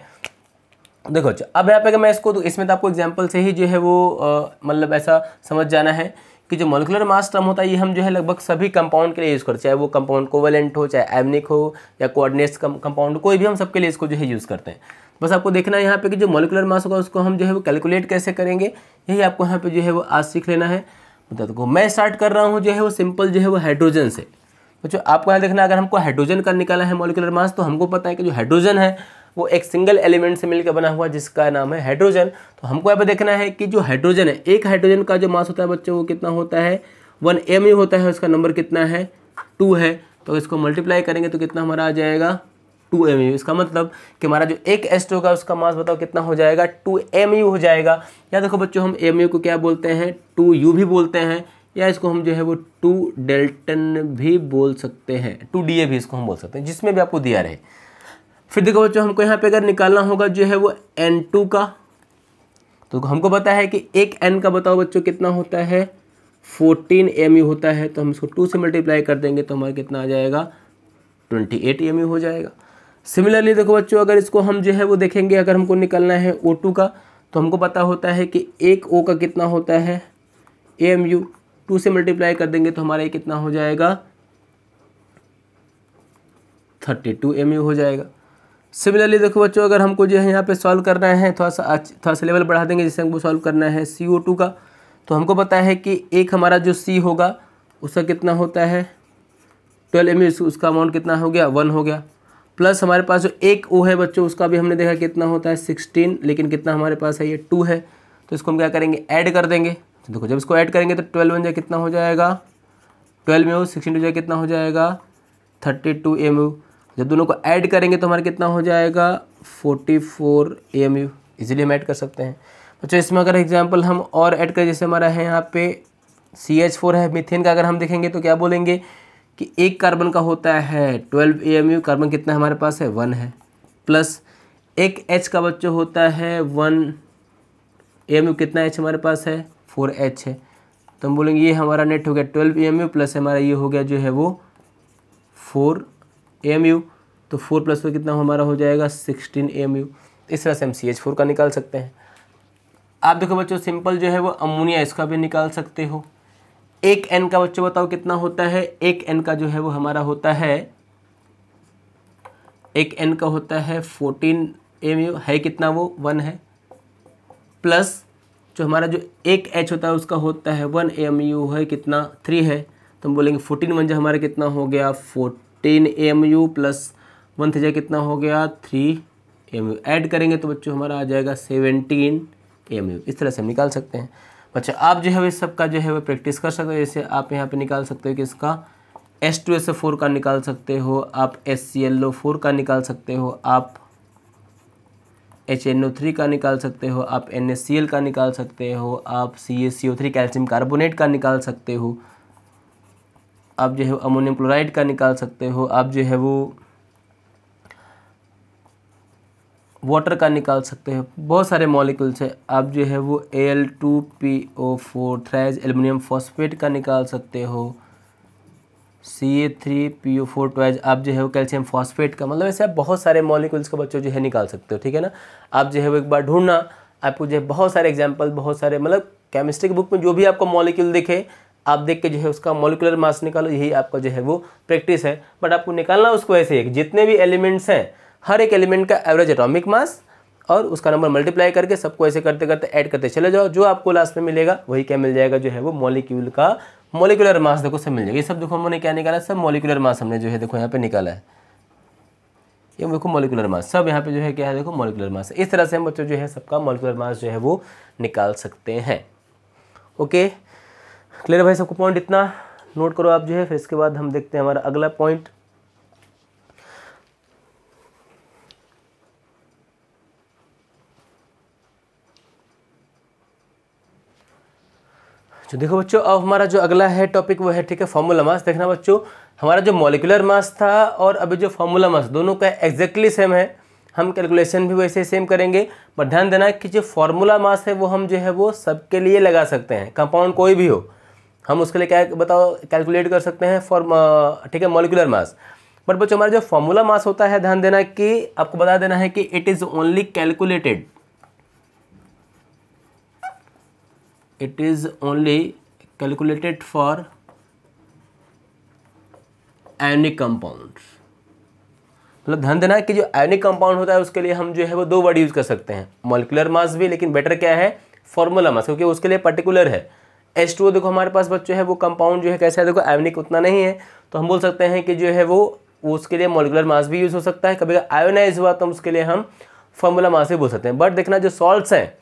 देखो अब यहाँ पे अगर मैं इसको, तो इसमें तो आपको एग्जांपल से ही जो है वो मतलब ऐसा समझ जाना है कि जो मॉलिक्यूलर मास टर्म होता है ये हम जो है लगभग सभी कंपाउंड के लिए यूज़ करते हैं, चाहे वो कंपाउंड कोवेलेंट हो, चाहे एमनिक हो, या कोऑर्डिनेट्स कंपाउंड, कोई भी, हम सबके लिए इसको जो है यूज़ करते हैं। बस आपको देखना है यहाँ पे कि जो मॉलिक्यूलर मास होगा उसको हम जो है वो कैलकुलेट कैसे करेंगे, यही आपको यहाँ पे जो है वो आज सीख लेना है। बता दो, मैं स्टार्ट कर रहा हूँ जो है वो सिंपल जो है वो हाइड्रोजन से। बच्चों आपको यहाँ देखना, अगर हमको हाइड्रोजन का निकाला है मॉलिक्यूलर मास, तो हमको पता है कि जो हाइड्रोजन है वो एक सिंगल एलिमेंट से मिलकर बना हुआ जिसका नाम है हाइड्रोजन। तो हमको यहाँ पे देखना है कि जो हाइड्रोजन है, एक हाइड्रोजन का जो मास होता है बच्चों वो कितना होता है, 1 mu होता है, उसका नंबर कितना है, 2 है। तो इसको मल्टीप्लाई करेंगे तो कितना हमारा आ जाएगा, 2 mu। इसका मतलब कि हमारा जो एक एस्ट होगा उसका मास बताओ कितना हो जाएगा, 2 mu हो जाएगा। या देखो बच्चों, हम mu को क्या बोलते हैं, 2u भी बोलते हैं, या इसको हम जो है वो 2 डेल्टन भी बोल सकते हैं, 2da भी इसको हम बोल सकते हैं, जिसमें भी आपको दिया रहे। फिर देखो बच्चों, हमको यहाँ पे अगर निकालना होगा जो है वो N2 का, तो हमको पता है कि एक N का बताओ बच्चों कितना होता है, 14 mu होता है। तो हम इसको 2 से मल्टीप्लाई कर देंगे तो हमारा कितना आ जाएगा, 28 mu हो जाएगा। सिमिलरली देखो बच्चों, अगर इसको हम जो है वो देखेंगे, अगर हमको निकालना है O2 का, तो हमको पता होता है कि एक O का कितना होता है, AMU, 2 से मल्टीप्लाई कर देंगे तो हमारा ये कितना हो जाएगा, 32 mu हो जाएगा। सिमिलरली देखो बच्चों, अगर हमको जो है यहाँ पे सॉल्व करना है, थोड़ा सा लेवल बढ़ा देंगे, जिससे हमको सॉल्व करना है CO2 का, तो हमको पता है कि एक हमारा जो C होगा उसका कितना होता है 12 mu, उसका अमाउंट कितना हो गया, 1 हो गया। प्लस हमारे पास जो एक O है बच्चों उसका भी हमने देखा कितना होता है 16, लेकिन कितना हमारे पास है ये 2 है। तो इसको हम क्या करेंगे, ऐड कर देंगे। तो देखो जब इसको ऐड करेंगे तो 12 1 कितना हो जाएगा, 12 mu, 16 कितना हो जाएगा, 32 mu। जब दोनों को ऐड करेंगे तो हमारा कितना हो जाएगा, 44 AMU। इजीली हम ऐड कर सकते हैं बच्चों। इसमें अगर एग्जांपल हम और ऐड करें, जैसे हमारा है यहाँ पे CH4 है, मीथेन का अगर हम देखेंगे तो क्या बोलेंगे कि एक कार्बन का होता है 12 AMU, कार्बन कितना हमारे पास है, 1 है। प्लस एक H का बच्चों होता है 1 AMU, कितना H हमारे पास है, 4H है। तो हम बोलेंगे ये हमारा नेट हो गया 12 AMU, प्लस हमारा ये हो गया जो है वो 4 AMU। तो 4 प्लस में कितना हमारा हो जाएगा, 16 AMU। इस तरह से हम CH4 का निकाल सकते हैं। आप देखो बच्चों, सिंपल जो है वो अमोनिया, इसका भी निकाल सकते हो। एक N का बच्चों बताओ कितना होता है, एक N का जो है वो हमारा होता है, एक N का होता है 14 AMU, है कितना वो, 1 है। प्लस जो हमारा जो एक H होता है उसका होता है 1 AMU, है कितना, 3 है। तो हम बोलेंगे 14 1 हमारा कितना हो गया, 14 AMU, प्लस 1 3 कितना हो गया, 3 AMU। ऐड करेंगे तो बच्चों हमारा आ जाएगा 17 AMU। इस तरह से हम निकाल सकते हैं। बच्चा आप जो है इस सब का जो है वो प्रैक्टिस कर सकते हो। जैसे आप यहाँ पे निकाल सकते हो कि इसका H2SO4 का निकाल सकते हो, आप HClO4 का निकाल सकते हो, आप HNO3 का निकाल सकते हो, आप NaCl का निकाल सकते हो, आप CaCO3 कैल्शियम कार्बोनेट का निकाल सकते हो, आप जो है अमोनियम क्लोराइड का निकाल सकते हो, आप जो है वो वाटर का निकाल सकते हो। बहुत सारे मॉलिक्यूल्स है। आप जो है वो Al2PO4 थ्राइज एल्युमिनियम फॉस्फेट का निकाल सकते हो, Ca3PO4 ट्वाइज आप जो है वो कैल्शियम फॉस्फेट का, मतलब ऐसे आप बहुत सारे मॉलिक्यूल्स का बच्चों जो है निकाल सकते हो। ठीक है ना। आप जो है वो एक बार ढूंढना, आपको जो है बहुत सारे एग्जाम्पल, बहुत सारे मतलब केमिस्ट्री की बुक में जो भी आपको मॉलिक्यूल दिखे आप देख के जो है उसका मॉलिक्यूलर मास निकालो। यही आपका जो है वो प्रैक्टिस है। बट आपको निकालना उसको ऐसे है, जितने भी एलिमेंट्स हैं हर एक एलिमेंट का एवरेज एटॉमिक मास और उसका नंबर मल्टीप्लाई करके सबको ऐसे करते करते ऐड करते चले जाओ। जो आपको लास्ट में मिलेगा वही क्या मिल जाएगा, जो है वो मॉलिक्यूल का मॉलिक्यूलर मास देखो सब मिल जाएगा। ये सब देखो हमने क्या निकाला, सब मॉलिक्यूलर मास हमने जो है देखो यहाँ पे निकाला है। ये देखो मॉलिक्यूलर मास सब यहाँ पे जो है क्या है, देखो मॉलिक्यूलर मास। इस तरह से हम बच्चों जो है सबका मॉलिक्यूलर मास जो है वो निकाल सकते हैं। ओके क्लियर भाई, सबको पॉइंट इतना नोट करो आप जो है। फिर इसके बाद हम देखते हैं हमारा अगला पॉइंट। तो देखो बच्चों, अब हमारा जो अगला है टॉपिक वो है, ठीक है, फॉर्मूला मास। देखना बच्चों, हमारा जो मॉलिक्यूलर मास था और अभी जो फॉर्मूला मास, दोनों का एग्जैक्टली सेम है। हम कैलकुलेशन भी वैसे सेम करेंगे, बट ध्यान देना कि जो फॉर्मूला मास है वो हम जो है वो सबके लिए लगा सकते हैं। कंपाउंड कोई भी हो, हम उसके लिए क्या बताओ कैलकुलेट कर सकते हैं ठीक है, मॉलिक्यूलर मास। बट बच्चों, हमारा जो फॉर्मूला मास होता है, ध्यान देना कि आपको बता देना है कि it is only calculated, it is only calculated for ionic compounds। मतलब ध्यान देना कि जो आयोनिक कंपाउंड होता है उसके लिए हम जो है वो दो वर्ड यूज कर सकते हैं, मॉलिक्यूलर मास भी, लेकिन बेटर क्या है, फॉर्मूला मास, क्योंकि उसके लिए पर्टिकुलर है। H2O देखो हमारे पास बच्चों है वो कंपाउंड जो है कैसा है, देखो आयोनिक उतना नहीं है, तो हम बोल सकते हैं कि जो है वो उसके लिए मॉलिक्यूलर मास भी यूज हो सकता है। कभी आयोनाइज हुआ तो उसके लिए हम फॉर्मूला मास भी बोल सकते हैं। बट देखना जो सॉल्ट्स हैं,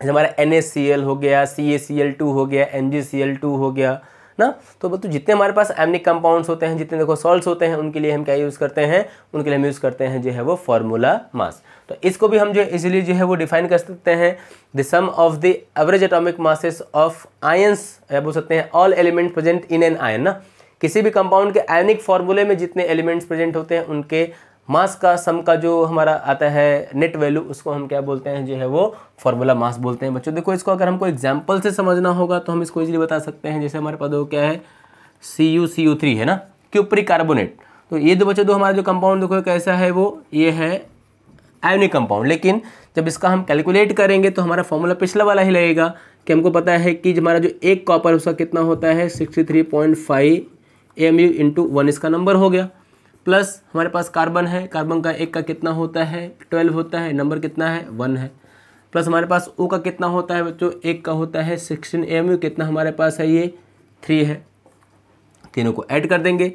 हमारा NaCl हो गया, CaCl2 हो गया, MgCl2 हो गया ना, तो जितने हमारे पास आयोनिक कंपाउंड्स होते हैं, जितने देखो सॉल्ट्स होते हैं, उनके लिए हम क्या यूज़ करते हैं, उनके लिए हम यूज़ करते हैं जो है वो फॉर्मूला मास। तो इसको भी हम जो इजीली जो है वो डिफाइन कर सकते हैं, the sum of the average atomic masses of ions, या बोल सकते हैं all element present in an ion ना, किसी भी कंपाउंड के आयनिक फॉर्मूले में जितने एलिमेंट्स प्रेजेंट होते हैं उनके मास का सम का जो हमारा आता है नेट वैल्यू, उसको हम क्या बोलते हैं, जो है वो फॉर्मूला मास बोलते हैं। बच्चों देखो, इसको अगर हमको एग्जांपल से समझना होगा तो हम इसको इजीली बता सकते हैं। जैसे हमारे पास वो क्या है, CuCO3 है ना, क्यूप्रिक कार्बोनेट। तो ये दो बच्चों, दो हमारा जो कंपाउंड देखो कैसा है, वो ये है आयोनिक कंपाउंड। लेकिन जब इसका हम कैलकुलेट करेंगे तो हमारा फॉर्मूला पिछला वाला ही लगेगा कि हमको पता है कि हमारा जो एक कॉपर उसका कितना होता है 63.5 AMU × 1 इसका नंबर हो गया, प्लस हमारे पास कार्बन है, कार्बन का एक का कितना होता है 12 होता है, नंबर कितना है 1 है, प्लस हमारे पास O का कितना होता है बच्चों, एक का होता है 16 AMU, कितना हमारे पास है ये 3 है। तीनों को ऐड कर देंगे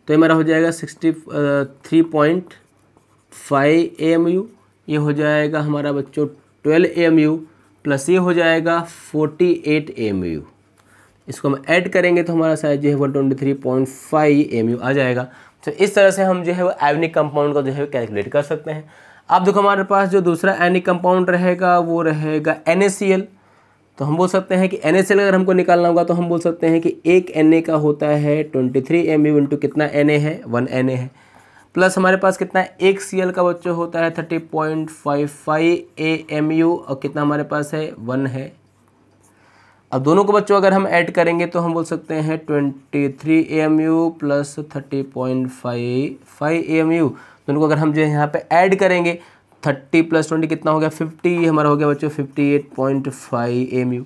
तो हमारा हो जाएगा 63.5 AMU, ये हो जाएगा हमारा बच्चों 12 AMU, प्लस ये हो जाएगा 48 AMU। इसको हम ऐड करेंगे तो हमारा साइज जो है 123.5 AMU आ जाएगा। तो इस तरह से हम जो है वो आयोनिक कंपाउंड को जो है कैलकुलेट कर सकते हैं। अब देखो हमारे पास जो दूसरा आयोनिक कंपाउंड रहेगा वो रहेगा NaCl। तो हम बोल सकते हैं कि NaCl अगर हमको निकालना होगा तो हम बोल सकते हैं कि एक Na का होता है 23 AMU × कितना Na है 1 Na है, प्लस हमारे पास कितना है एक Cl का बच्चों होता है 30.55 AMU और कितना हमारे पास है 1 है। अब दोनों को बच्चों अगर हम ऐड करेंगे तो हम बोल सकते हैं 23 AMU प्लस 30.55 AMU। दोनों को अगर हम जो है यहाँ पे ऐड करेंगे 30 + 20 कितना हो गया 50, हमारा हो गया बच्चों 58.5 AMU।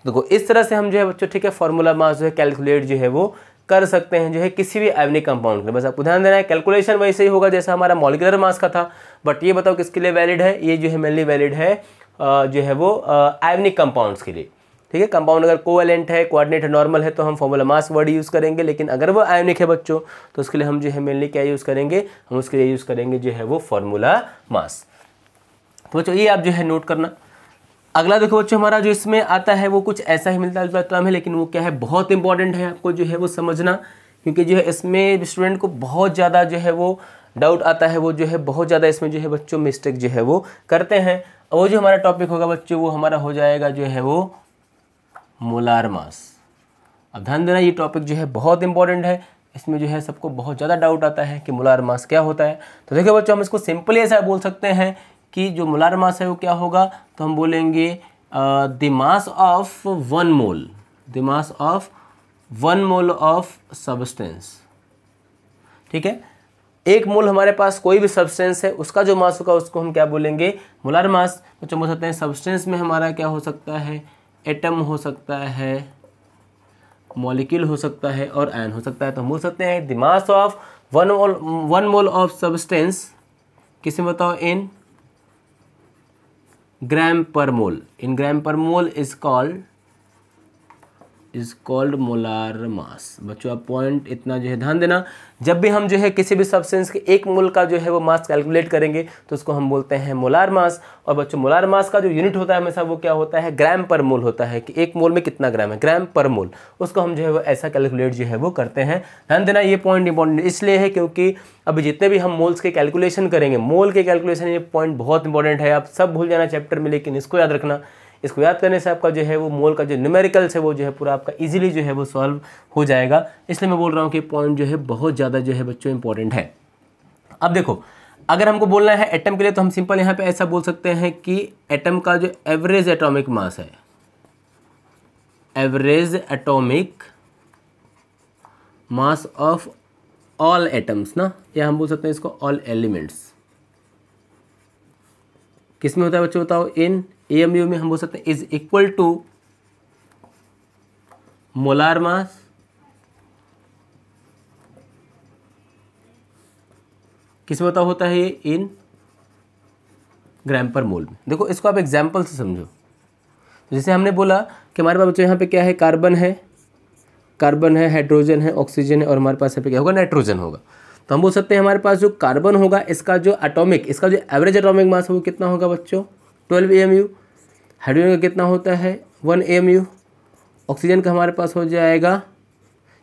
देखो इस तरह से हम जो है बच्चों, ठीक है, फॉर्मूला मास जो है कैलकुलेट जो है वो कर सकते हैं जो है किसी भी आयोनिक कंपाउंड के। बस आपको ध्यान देना है कैलकुलेशन वैसे ही होगा जैसा हमारा मॉलिक्यूलर मास का था, बट ये बताओ किसके लिए वैलिड है, ये जो है मेनली वैलिड है जो है वो आयोनिक कंपाउंड्स के लिए। ठीक है, कंपाउंड अगर कोवेलेंट है, कोऑर्डिनेट है, नॉर्मल है तो हम फॉर्मूला मास वर्ड यूज़ करेंगे, लेकिन अगर वो आयोनिक है बच्चों तो उसके लिए हम जो है मेनली क्या यूज़ करेंगे, हम उसके लिए यूज़ करेंगे जो है वो फॉर्मूला मास। तो बच्चों ये आप जो है नोट करना। अगला देखो बच्चों, हमारा जो इसमें आता है वो कुछ ऐसा ही मिलता जुलता टर्म है, लेकिन वो क्या है बहुत इंपॉर्टेंट है आपको जो है वो समझना, क्योंकि जो है इसमें स्टूडेंट को बहुत ज़्यादा जो है वो डाउट आता है, वो जो है बहुत ज़्यादा इसमें जो है बच्चों मिस्टेक जो है वो करते हैं। और वो जो हमारा टॉपिक होगा बच्चों वो हमारा हो जाएगा जो है वो मोलार मास। अब ध्यान देना ये टॉपिक जो है बहुत इंपॉर्टेंट है, इसमें जो है सबको बहुत ज़्यादा डाउट आता है कि मोलार मास क्या होता है। तो देखिए बच्चों, हम इसको सिंपली ऐसा बोल सकते हैं कि जो मोलार मास है वो क्या होगा, तो हम बोलेंगे the mass of 1 mole, the mass of 1 mole of substance. ठीक है, एक मोल हमारे पास कोई भी सब्सटेंस है उसका जो मास होगा उसको हम क्या बोलेंगे, मोलार मास। बच्चों बोल सकते हैं सब्सटेंस में हमारा क्या हो सकता है, एटम हो सकता है, मॉलिक्यूल हो सकता है और आयन हो सकता है। तो हम बोल सकते हैं the mass of 1 mole of substance, किसे बताओ, इन ग्राम पर मोल, इन ग्राम पर mole is called molar mass. बच्चों आप पॉइंट इतना जो है ध्यान देना, जब भी हम जो है किसी भी सब्सटेंस के एक मोल का जो है वो मास कैलकुलेट करेंगे तो उसको हम बोलते हैं मोलार मास। और बच्चों मोलार मास का जो यूनिट होता है हमेशा वो क्या होता है, ग्राम पर मोल होता है, कि एक मोल में कितना ग्राम है, ग्राम पर मोल, उसको हम जो है वो ऐसा कैलकुलेट जो है वो करते हैं। ध्यान देना ये पॉइंट इंपॉर्टेंट इसलिए है क्योंकि अभी जितने भी हम मोल्स के कैलकुलेशन करेंगे, मोल के कैलकुलेशन, ये पॉइंट बहुत इंपॉर्टेंट है। आप सब भूल जाना चैप्टर में, लेकिन इसको याद रखना इसको याद करने से आपका जो है वो मोल का जो न्यूमेरिकल्स है वो जो है पूरा आपका इजीली जो है वो सॉल्व हो जाएगा। इसलिए मैं बोल रहा हूँ कि पॉइंट जो है बहुत ज़्यादा जो है बच्चों इंपॉर्टेंट है। अब देखो, अगर हमको बोलना है एटम के लिए तो हम सिंपल यहाँ पे ऐसा बोल सकते हैं कि एटम का जो एवरेज एटॉमिक मास है, average atomic mass of all atoms ना, या हम बोल सकते हैं इसको ऑल एलिमेंट्स, किस में होता है बच्चों बताओ, इन AMU में हम बोल सकते हैं is equal to molar mass किस में होता है ये, इन ग्राम पर मोल में। देखो इसको आप एग्जाम्पल से समझो। जैसे हमने बोला कि हमारे पास बच्चों यहाँ पे क्या है, कार्बन है, हाइड्रोजन है, ऑक्सीजन है, और हमारे पास यहाँ पे क्या होगा, नाइट्रोजन होगा। तो हम बोल सकते हैं हमारे पास जो कार्बन होगा इसका जो एवरेज एटॉमिक मास है वो कितना होगा बच्चों, 12 AMU। हाइड्रोजन का कितना होता है, 1 AMU। ऑक्सीजन का हमारे पास हो जाएगा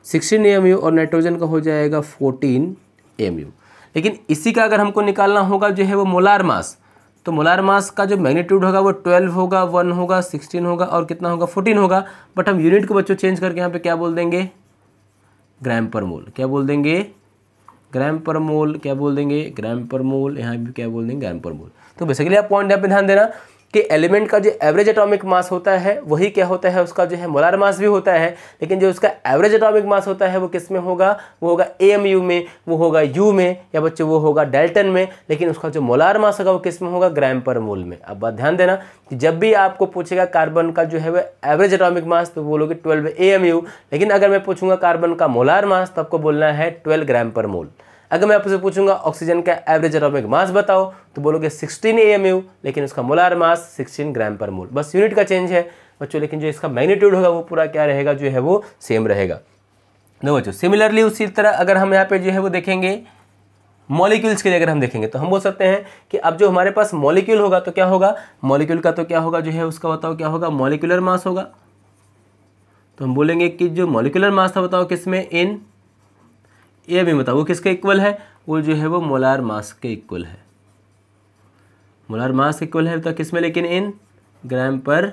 16 AMU और नाइट्रोजन का हो जाएगा 14 AMU। लेकिन इसी का अगर हमको निकालना होगा जो है वो मोलार मास, तो मोलार मास का जो मैग्नीट्यूड होगा वो 12 होगा, 1 होगा, 16 होगा और कितना होगा, 14 होगा। बट हम यूनिट को बच्चों चेंज करके यहाँ पे क्या बोल देंगे, ग्राम पर मोल। क्या बोल देंगे, ग्राम पर मोल। क्या बोल देंगे, ग्राम पर मोल। यहाँ भी क्या बोल देंगे, ग्राम पर मोल। तो बेसिकली आप पॉइंट यहाँ पे ध्यान देना कि एलिमेंट का जो एवरेज एटॉमिक मास होता है वही क्या होता है, उसका जो है मोलार मास भी होता है, लेकिन जो उसका एवरेज एटॉमिक मास होता है वो किस में होगा, वो होगा AMU में, वो होगा U में, या बच्चे वो होगा डाल्टन में। लेकिन उसका जो मोलार मास होगा वो किस में होगा, ग्राम पर मोल में। अब बात ध्यान देना कि जब भी आपको पूछेगा कार्बन का जो है वो एवरेज एटॉमिक मास तो बोलोगे 12 AMU, लेकिन अगर मैं पूछूंगा कार्बन का मोलार मास तो आपको बोलना है 12 ग्राम पर मोल। अगर मैं आपसे पूछूंगा ऑक्सीजन का एवरेज एटॉमिक मास बताओ तो बोलोगे 16 AMU, लेकिन उसका मोलार मास 16 ग्राम पर मोल। बस यूनिट का चेंज है बच्चों, लेकिन जो इसका मैग्नीट्यूड होगा वो पूरा क्या रहेगा, जो है वो सेम रहेगा। नो बच्चों, सिमिलरली उसी तरह अगर हम यहाँ पे जो है वो देखेंगे मॉलिक्यूल्स के लिए, अगर हम देखेंगे तो हम बोल सकते हैं कि अब जो हमारे पास मॉलिक्यूल होगा तो क्या होगा, मॉलिक्यूल का तो क्या होगा जो है उसका बताओ क्या होगा, मॉलिक्यूलर मास होगा। तो हम बोलेंगे कि जो मॉलिक्यूलर मास था बताओ किसमें, इन AMU बताओ वो किसके इक्वल है, वो जो है वो मोलार मास के इक्वल है। मोलार मास इक्वल है तो किस में, लेकिन इन ग्राम पर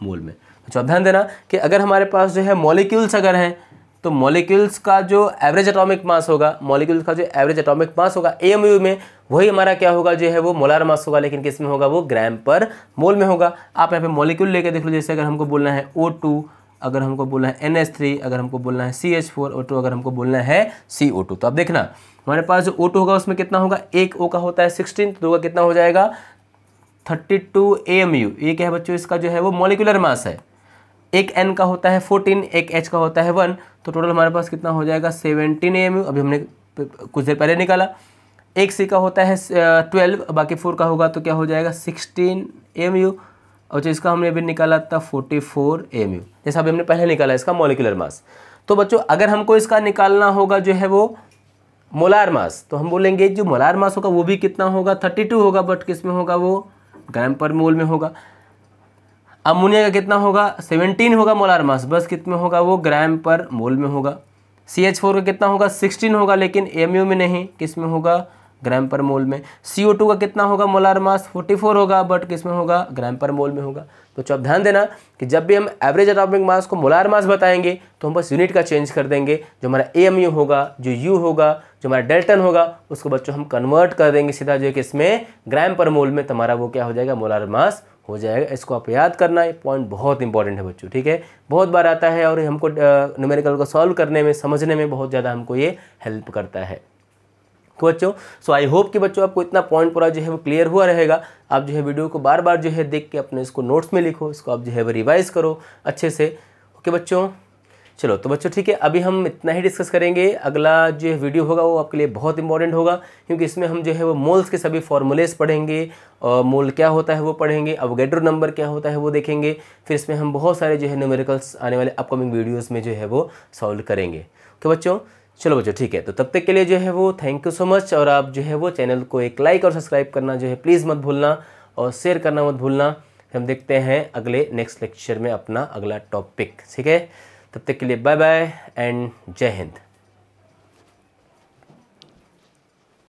मोल में। अच्छा ध्यान देना कि अगर हमारे पास जो है मॉलिक्यूल्स अगर हैं तो मॉलिक्यूल्स का जो एवरेज एटॉमिक मास होगा, मॉलिक्यूल्स का जो एवरेज एटॉमिक मास होगा AMU में, वही हमारा क्या होगा जो है वो मोलार मास होगा, लेकिन किस में होगा, वो ग्राम पर मोल में होगा। आप यहाँ पे मॉलिक्यूल लेके देख लो। जैसे अगर हमको बोलना है O2, अगर हमको बोलना है NH3, अगर हमको बोलना है CH4O2, अगर हमको बोलना है CO2। तो अब देखना हमारे पास जो O2 होगा उसमें कितना होगा, एक O का होता है 16, तो 2 का कितना हो जाएगा 32 AMU। ये क्या है बच्चों, इसका जो है वो मॉलिक्यूलर मास है। एक N का होता है 14, एक H का होता है 1, तो टोटल हमारे पास कितना हो जाएगा 17 AMU। अभी हमने कुछ देर पहले निकाला। एक C का होता है 12, बाकी 4 का होगा तो क्या हो जाएगा 16 AMU, और जो इसका हमने अभी निकाला था 44 AMU, जैसा अभी हमने पहले निकाला इसका मॉलिक्यूलर मास। तो बच्चों अगर हमको इसका निकालना होगा जो है वो मोलार मास, तो हम बोलेंगे जो मोलार मास होगा वो भी कितना होगा, 32 होगा, बट किस में होगा, वो ग्राम पर मोल में होगा। अमोनिया का कितना होगा, 17 होगा मोलार मास, बस कितने होगा, वो ग्राम पर मोल में होगा। CH4 का कितना होगा, 16 होगा, लेकिन AMU में नहीं, किस में होगा, ग्राम पर मोल में। CO2 का कितना होगा मोलार मास, 44 होगा, बट किस में होगा, ग्राम पर मोल में होगा। तो अब ध्यान देना कि जब भी हम एवरेज एटॉमिक मास को मोलार मास बताएंगे तो हम बस यूनिट का चेंज कर देंगे। जो हमारा AMU होगा, जो U होगा, जो हमारा डेल्टन होगा, उसको बच्चों हम कन्वर्ट कर देंगे सीधा जो कि इसमें ग्राम पर मोल में, तुम्हारा वो क्या हो जाएगा, मोलार मास हो जाएगा। इसको आप याद करना, ये पॉइंट बहुत इंपॉर्टेंट है बच्चों, ठीक है। बहुत बार आता है और हमको न्यूमेरिकल को सॉल्व करने में, समझने में बहुत ज़्यादा हमको ये हेल्प करता है। तो बच्चों सो आई होप कि बच्चों आपको इतना पॉइंट पूरा जो है वो क्लियर हुआ रहेगा। आप जो है वीडियो को बार बार जो है देख के अपने इसको नोट्स में लिखो, इसको आप जो है वो रिवाइज़ करो अच्छे से। ओके बच्चों, चलो तो बच्चों ठीक है, अभी हम इतना ही डिस्कस करेंगे। अगला जो वीडियो होगा वो आपके लिए बहुत इंपॉर्टेंट होगा, क्योंकि इसमें हम जो है वो मोल्स के सभी फॉर्मूलेस पढ़ेंगे, और मोल क्या होता है वो पढ़ेंगे, अवोगाड्रो नंबर क्या होता है वो देखेंगे। फिर इसमें हम बहुत सारे जो है न्यूमेरिकल्स आने वाले अपकमिंग वीडियोज़ में जो है वो सॉल्व करेंगे। ओके बच्चों, चलो बच्चों ठीक है, तो तब तक के लिए जो है वो थैंक यू सो मच। और आप जो है वो चैनल को एक लाइक और सब्सक्राइब करना जो है प्लीज़ मत भूलना, और शेयर करना मत भूलना। हम देखते हैं अगले नेक्स्ट लेक्चर में अपना अगला टॉपिक, ठीक है। तब तक के लिए बाय बाय एंड जय हिंद।